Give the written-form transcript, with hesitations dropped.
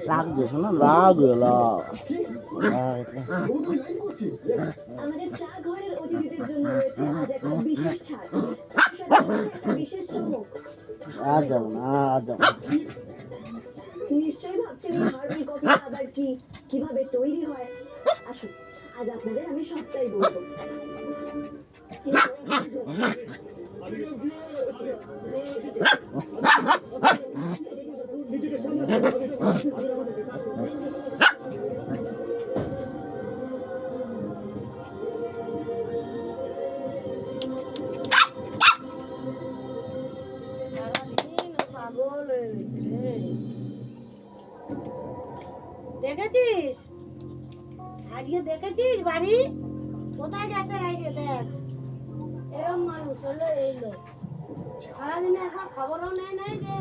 লাভ দিয়েছো না, লাভ লাভ। আমাদের চা ঘরের অতিথিদের জন্য রয়েছে আজ একটা বিশেষ ছাড়, একটা বিশেষ চমক। আর যাবো না, আর যাবো না। নিশ্চয়ই ভাবছেন এই হার্বাল কফি আবার কি, কিভাবে তৈরি হয়। আসুন আজ আপনাদের আমি সবটাই বলবো। দেখেছিস আজকে, দেখেছিস বাড়ি কোথায় গেছে আজকে? দেখ এরকম মানুষ হলো এই লোক, সারাদিনে এখন খবরও নেয় নাই যে